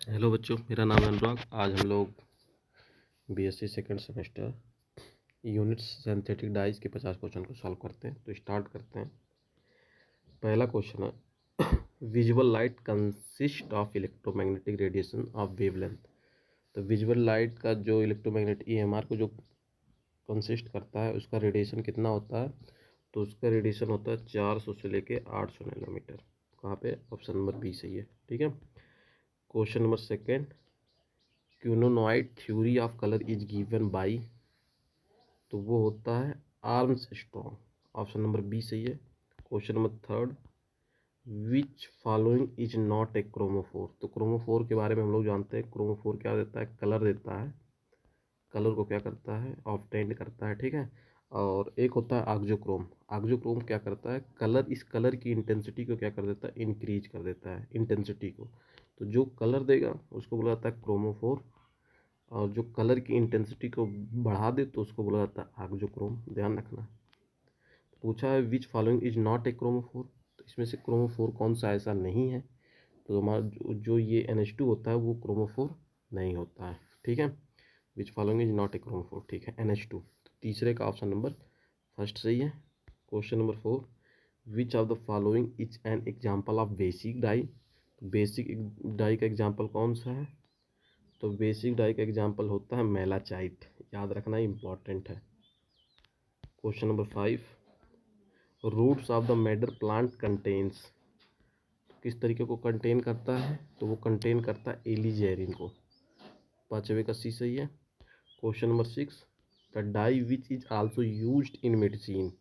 Hello बच्चों, मेरा नाम है अनुराग। आज हम लोग BSc second semester units synthetic dies के 50 क्वेश्चन को सॉल्व करते हैं। तो स्टार्ट करते हैं। पहला क्वेश्चन है visual light consist of electromagnetic radiation of wavelength. तो विजुअल लाइट का जो इलेक्ट्रोमैग्नेटिक ईएमआर को जो कंसिस्ट करता है उसका रेडिएशन कितना होता है? तो उसका रेडिएशन होता है 400 से लेके 800 नैनोमीटर। कहाँ पे? ऑप्शन नंबर बी सही है। ठीक है। Question number second, quinonoid theory of colour is given by. तो वो होता है आर्म्स स्ट्रॉन्ग। ऑप्शन नंबर बी सही है। Question number third, which following is not a chromophore. तो क्रोमोफोर के बारे में हम लोग जानते हैं। क्रोमोफोर क्या देता है? कलर देता है। कलर को क्या करता है? ऑब्टेंड करता है। ठीक है। और एक होता है आक्जोक्रोम। आक्जोक्रोम क्या करता है? कलर, इस कलर की इंटेंसिटी को क्या कर देता है? इंक्रीज कर देता है इंटेंसिटी को। तो जो कलर देगा उसको बोला जाता है क्रोमोफोर, और जो कलर की इंटेंसिटी को बढ़ा दे तो उसको बोला जाता है आक्जोक्रोम। ध्यान रखना। पूछा है विच following is not a chromophore. तो इसमें से क्रोमोफोर कौन सा ऐसा नहीं है? तो हमारा जो ये NH2 होता है वो क्रोमोफोर नहीं होता है। ठीक है। विच following is not a chromophore. ठीक है, NH2। तो तीसरे का ऑप्शन नंबर फर्स्ट सही है। Question number four, which of the following is an example of basic dye. Basic dye का एग्जाम्पल कौन सा है? तो बेसिक डाई का एग्जाम्पल होता है मेलाचाइट। याद रखना इंपॉर्टेंट है। Question number five, roots of the madder plant contains. किस तरीके को कंटेन करता है? तो वो कंटेन करता है एलिजेरिन को। पांचवे का सी सही है। Question number six, the dye which is also used in medicine.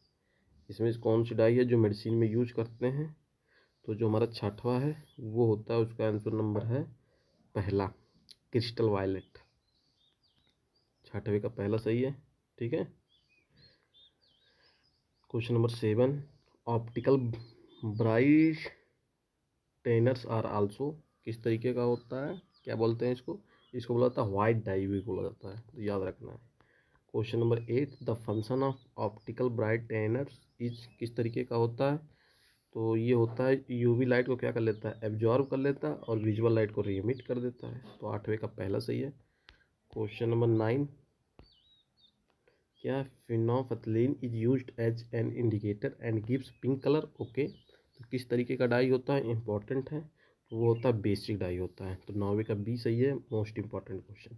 इसमें से कौन सी डाई है जो मेडिसिन में यूज करते हैं? तो जो हमारा छठवा है वो होता है, उसका आंसर नंबर है पहला, क्रिस्टल वायलेट। छठवे का पहला सही है। ठीक है। Question number seven, optical brighteners are also. किस तरीके का होता है? क्या बोलते हैं इसको? इसको बोला जाता है वाइट डाई भी बोला जाता है, तो याद रखना है। Question number eight, the function of optical brighteners is किस तरीके का होता है? तो ये होता है यूवी लाइट को क्या कर लेता है? एब्जॉर्ब कर लेता है और विजुअल लाइट को रीमिट कर देता है। तो आठवें का पहला सही है। क्वेश्चन नंबर नाइन, क्या phenolphthalein is used as an indicator and gives pink colour. Okay. तो किस तरीके का डाई होता है? इंपॉर्टेंट है। तो वो होता है बेसिक डाई होता है। तो नौवे का बी सही है। Most important question.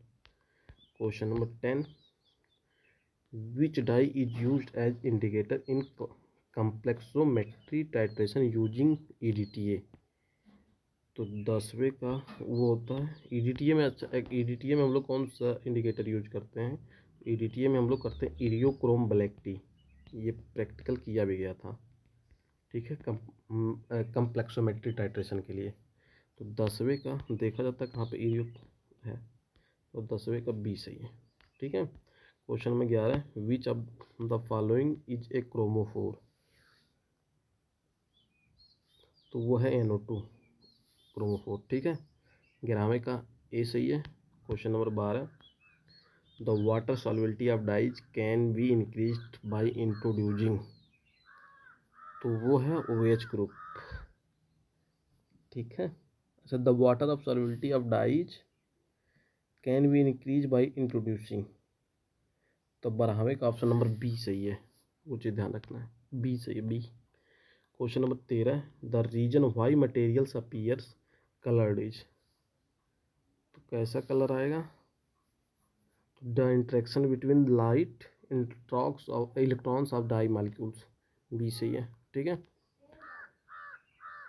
Question number ten, which dye is used as indicator in complexometry titration using EDTA। तो 10वें का वो होता है EDTA में। अच्छा, एक EDTA में हम लोग कौन सा इंडिकेटर यूज करते हैं? EDTA में हम लोग करते हैं इरियोक्रोम ब्लैक टी। ये प्रैक्टिकल किया भी गया था। ठीक है, कम्प्लेक्सोमेट्री टाइट्रेशन के लिए। तो 10वें का देखा जाता है कहाँ पे इरियो है, तो 10वें का बी सही है। ठीक है। Question number 11, which of the following is A chromophore. तो वो है NO2 क्रोमोफोर। ठीक है। 11वें का ए सही है। Question number 12, the water solubility of dyes can be increased by introducing. तो वो है OH ग्रुप। ठीक है। अच्छा, the water of solubility of dyes can be increase by introducing. तो 12वें का ऑप्शन नंबर बी सही है। वो चीज़ ध्यान रखना है, बी सही है, B. Question number 13, the reason why materials appears coloured is. तो कैसा कलर आएगा? The interaction between light electrons of dye molecules. B सही है। ठीक है।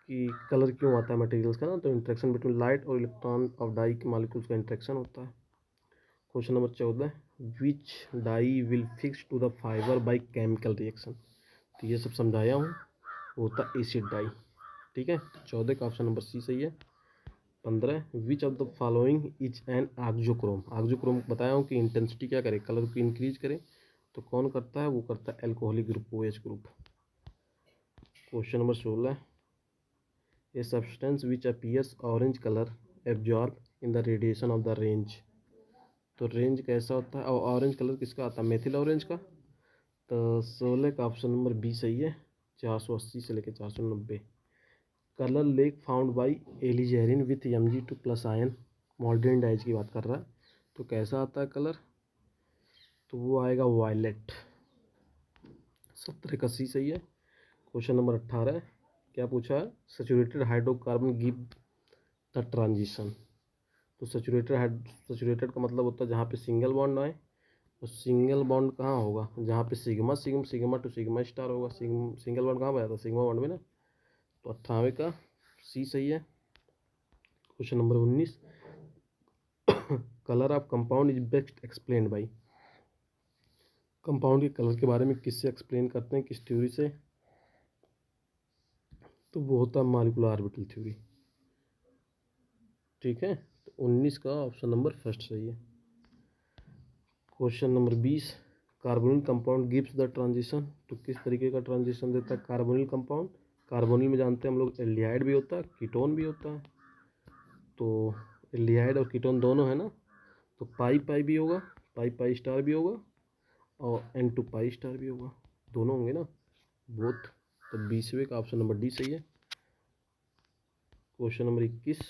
कि कलर क्यों आता है मटेरियल्स का ना? तो इंट्रैक्शन बिटवीन लाइट और इलेक्ट्रॉन ऑफ डाई के मालिक्यूल्स का इंट्रैक्शन होता है। Question number 14, which dye will fix to the fibre by chemical reaction. तो ये सब समझाया हूँ, वो होता है एसिड डाई। ठीक है। 14 का ऑप्शन नंबर सी सही है। 15, which of the following is an auxochrome. Auxochrome बताया हूँ कि इंटेंसिटी क्या करे? कलर को इंक्रीज करे। तो कौन करता है? वो करता है alcoholic group, OH group. Question number 16, A substance which appears orange colour absorb in the radiation of the range. तो रेंज कैसा होता है और ऑरेंज कलर किसका आता है? मेथिल ऑरेंज का। तो 16 का ऑप्शन नंबर बी सही है। 480 से लेकर 490। Colour lake found by alizarin with Mg2+ ion. Modern dyes की बात कर रहा है। तो कैसा आता है कलर, तो वो आएगा वायलेट। 17 का सी सही है। क्वेश्चन नंबर 18 क्या पूछा है, saturated hydrocarbon give the transition. तो सैचुरेटेड का मतलब होता है जहाँ पे सिंगल बॉन्ड आए, और सिंगल बॉन्ड कहाँ होगा, जहाँ पे सिग्मा टू सिग्मा स्टार होगा। सिंगल बॉन्ड कहाँ पे आता है, सिग्मा बॉन्ड में ना। तो 98 का सी सही है। Question number 19 colour of compound is best explained by. Compound के कलर के बारे में किससे एक्सप्लेन करते हैं, किस थ्योरी से, तो वो होता है मॉलिक्यूलर ऑर्बिटल थ्योरी। ठीक है, तो 19 का ऑप्शन नंबर फर्स्ट सही है। Question number 20 carbonyl compound gives the transition. तो किस तरीके का ट्रांजिशन देता है कार्बोनिल कंपाउंड। कार्बोनिल में जानते हैं हम लोग एल्डिहाइड भी होता है, कीटोन भी होता है। तो एल्डिहाइड और कीटोन दोनों है ना, तो पाई पाई भी होगा, पाई पाई स्टार भी होगा, और N2 पाई स्टार भी होगा, दोनों होंगे ना, बोथ। तो 20वें का ऑप्शन नंबर डी सही है। Question number 21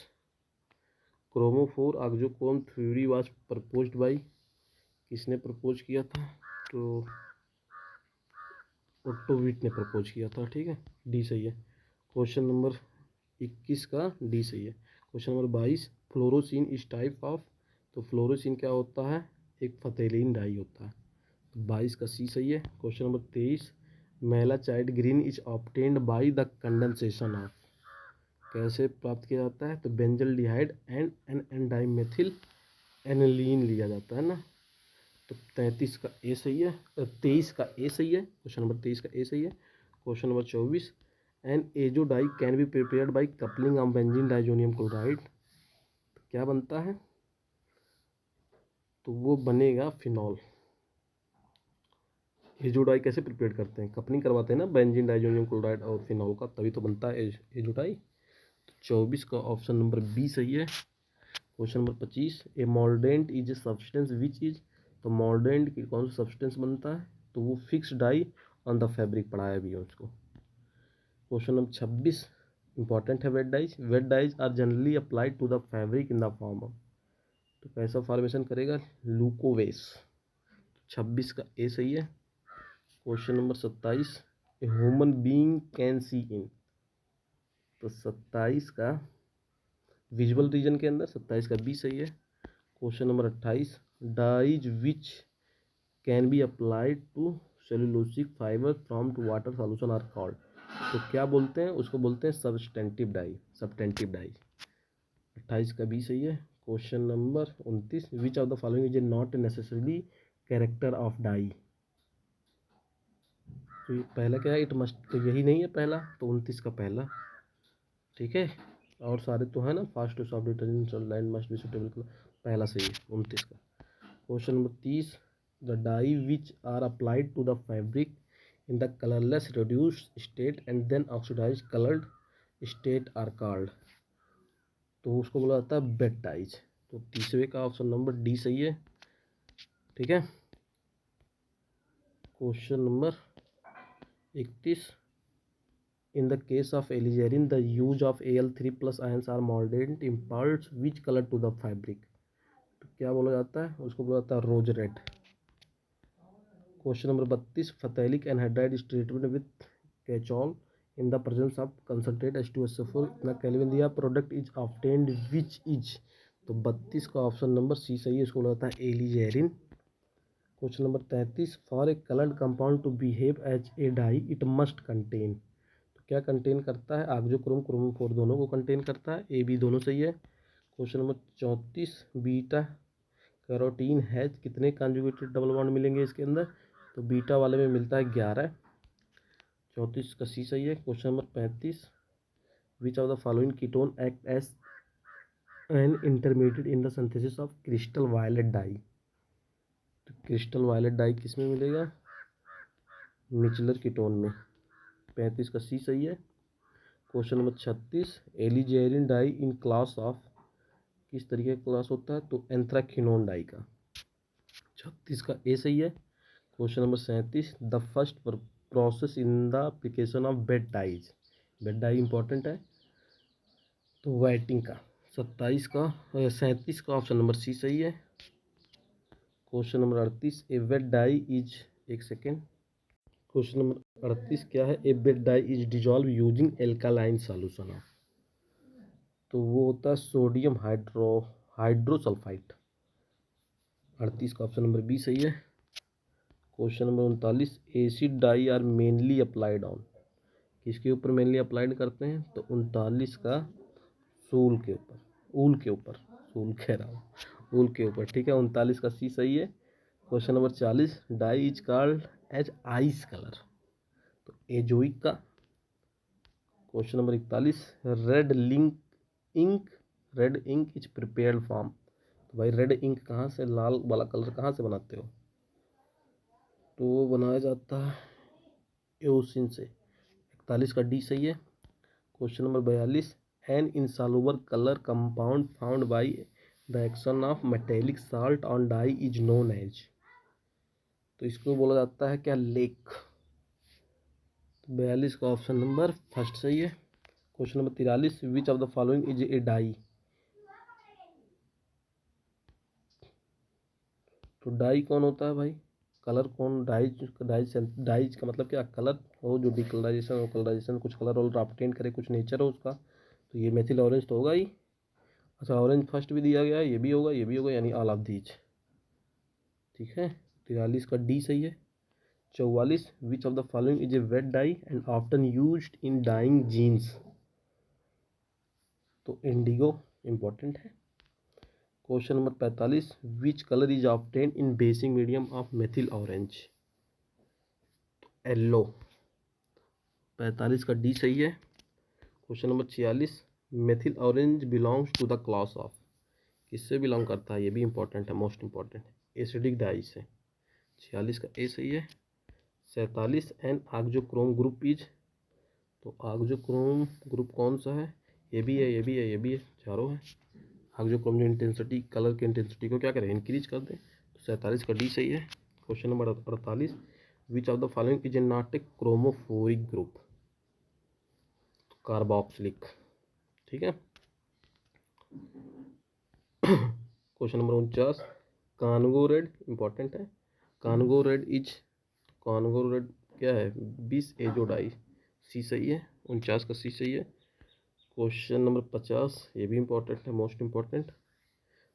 chromophore auxochrome theory was proposed by. किसने प्रपोज किया था, तो ओट्टो विट ने प्रपोज किया था। ठीक है, डी सही है। क्वेश्चन नंबर 21 का डी सही है। क्वेश्चन नंबर 22 फ्लोरोसिन इस टाइप ऑफ। तो फ्लोरोसिन क्या होता है, एक फतेलीन डाई होता है। तो 22 का सी सही है। Question number 23 malachite green is obtained by the condensation of. कैसे प्राप्त किया जाता है, तो benzaldehyde and N dimethyl aniline लिया जाता है ना। तो 33 का ए सही है, 23 का ए सही है। क्वेश्चन नंबर 23 का ए सही है। Question number 24 an azo dye can be prepared by coupling of benzene diazonium chloride. क्या बनता है, तो वो बनेगा फिनॉल। एजोडाई कैसे प्रिपेयर करते हैं, कपलिंग करवाते हैं ना बेंजीन डाइजोनियम क्लोराइड और फिनॉल का, तभी तो बनता है एजोडाई। तो 24 का ऑप्शन नंबर बी सही है। Question number 25 a mordant is a substance which is. तो मॉल्डेंट की कौन सा सब्सटेंस बनता है, तो वो fix dye on the fabric, पढ़ाया भी है उसको। क्वेश्चन नंबर 26 इंपॉर्टेंट है, vat dyes are generally applied to the fabric in the form of. तो कैसा फॉर्मेशन करेगा, लूकोवेस। 26 का ए सही है। Question number 27 a human being can see in. तो 27 का विजुअल रीजन के अंदर 27 का बी सही है। Question number 28 dyes which can be applied to cellulosic fibre from to water solution are called. तो क्या बोलते हैं उसको, बोलते हैं सबस्टेंटिव डाई। 28 का बी सही है। Question number 29 which of the following is a not necessarily character of dye. तो ये पहला क्या है, इट मस्ट, तो यही नहीं है पहला, तो 29 का पहला। ठीक है, और सारे तो है ना, fast to soft detergent line must be suitable colour, पहला सही है 29 का। Question number 30 the dye which are applied to the fabric in the colourless reduced state and then oxidise coloured state are called. तो उसको बोला जाता है bed dies. तो 30वें का ऑप्शन नंबर डी सही है। ठीक है, question number 31 in the case of alizarin the use of Al3 plus ions are mordant imparts which color to the fabric। तो क्या बोला जाता है, उसको बोला जाता है rose red. Question number 32 phthalic anhydride is treatment with catechol in the presence of concentrate H2SO4 इतना केल्विन दिया, product is obtained which is. तो 32 का ऑप्शन नंबर सी सही है, इसको बोला जाता है alizarin. Question number 33 for a coloured compound to behave as a dye it must contain. तो क्या कंटेन करता है, ऑक्सोक्रोम क्रोमोफोर दोनों को कंटेन करता है, ए बी दोनों सही है। क्वेश्चन नंबर 34 बीटा कैरोटीन है, कितने कॉन्जुगेटेड डबल बॉन्ड मिलेंगे इसके अंदर, तो बीटा वाले में मिलता है 11। 34 का सी सही है। Question number 35 which of the following ketone act as an intermediate in the synthesis of crystal violet dye. तो क्रिस्टल वायलेट डाई किस में मिलेगा, मिचलर कीटोन में। 35 का सी सही है। Question number 36 alizarin dye in class of, किस तरीके का क्लास होता है, तो एंथ्राक्विनोन डाई का। 36 का ए सही है। Question number 37 the first process in the application of bed dyes. Bed dye important है, तो वाइटिंग का 27 का 37 का ऑप्शन नंबर सी सही है। Question number 38, a vat dye is, एक सेकेंड, क्वेश्चन नंबर 38 क्या है? A vat dye is dissolve using alkaline solution of, तो वो होता है सोडियम हाइड्रोसल्फाइड। 38 का ऑप्शन नंबर बी सही है। Question number 39, acid dye are mainly applied on, किसके ऊपर मेनली अप्लाइड करते हैं? तो 39 का सूल के ऊपर, ऊल के ऊपर, सूल कह रहा हूँ, ऊल के ऊपर, ठीक है। 39 का सी सही है। Question number 40, dye is called as ice colour, तो एजोइक का। Question number 41, red link ink, red ink is prepared from, तो भाई रेड इंक कहाँ से, लाल वाला कलर कहाँ से बनाते हो? तो वो बनाया जाता है एओसिन से। 41 का डी सही है। Question number 42, an insoluble colour compound found by the action of metallic salt on dye is known as, तो इसको बोला जाता है क्या? लेक। 42 का ऑप्शन नंबर फर्स्ट सही है। Question number 43, which of the following is a dye, तो डाई कौन होता है भाई? कलर कौन? डाइज का मतलब क्या? कलर हो, जो डिकलराइजेशन हो, कलराइजेशन, कुछ कलर और ऑब्टेन करे, कुछ नेचर हो उसका, तो ये मेथिल ऑरेंज तो होगा ही। अच्छा, ऑरेंज फर्स्ट भी दिया गया है, ये भी होगा, ये भी होगा, यानी ऑल ऑफ दीज, ठीक है। 43 का डी सही है। 44, which of the following is a vat dye and often used in dyeing jeans, तो इंडिगो इंपॉर्टेंट है। Question number 45, which colour is obtain in basic medium of methyl orange, yellow. 45 का D सही है। Question number 46, methyl orange belongs to the class of, किससे belong करता है? ये भी इंपॉर्टेंट है, मोस्ट इंपॉर्टेंट है, एसिडिक डाई से। 46 का ए सही है। 47, एन ऑक्सोक्रोम ग्रुप इज, तो ऑक्सोक्रोम ग्रुप कौन सा है? ये भी है, ये भी है, ये भी है, चारों है। ऑक्सोक्रोम जो इंटेंसिटी, कलर की इंटेंसिटी को क्या करें? इंक्रीज कर दें, तो 47 का डी सही है। Question number 48, which of the following is a not a chromophoric group, carboxylic, ठीक है। Question number 49, Congo red important है। Congo red is, Congo red क्या है? बिस एजोडाई, सी सही है। 49 का सी सही है। क्वेश्चन नंबर 50, ये भी इंपॉर्टेंट है, मोस्ट इंपॉर्टेंट,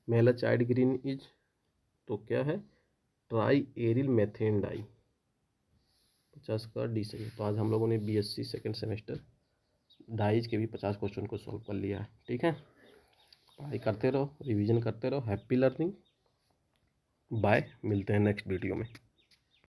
मेलाचाइड ग्रीन इज, तो क्या है? Try aryl methane die. 50 का डी सही है। तो आज हम लोगों ने बीएससी सेकेंड सेमेस्टर डाइज के भी 50 क्वेश्चन को सॉल्व कर लिया है, ठीक है। पढ़ाई करते रहो, रिवीजन करते रहो। हैप्पी लर्निंग, बाय, मिलते हैं नेक्स्ट वीडियो में।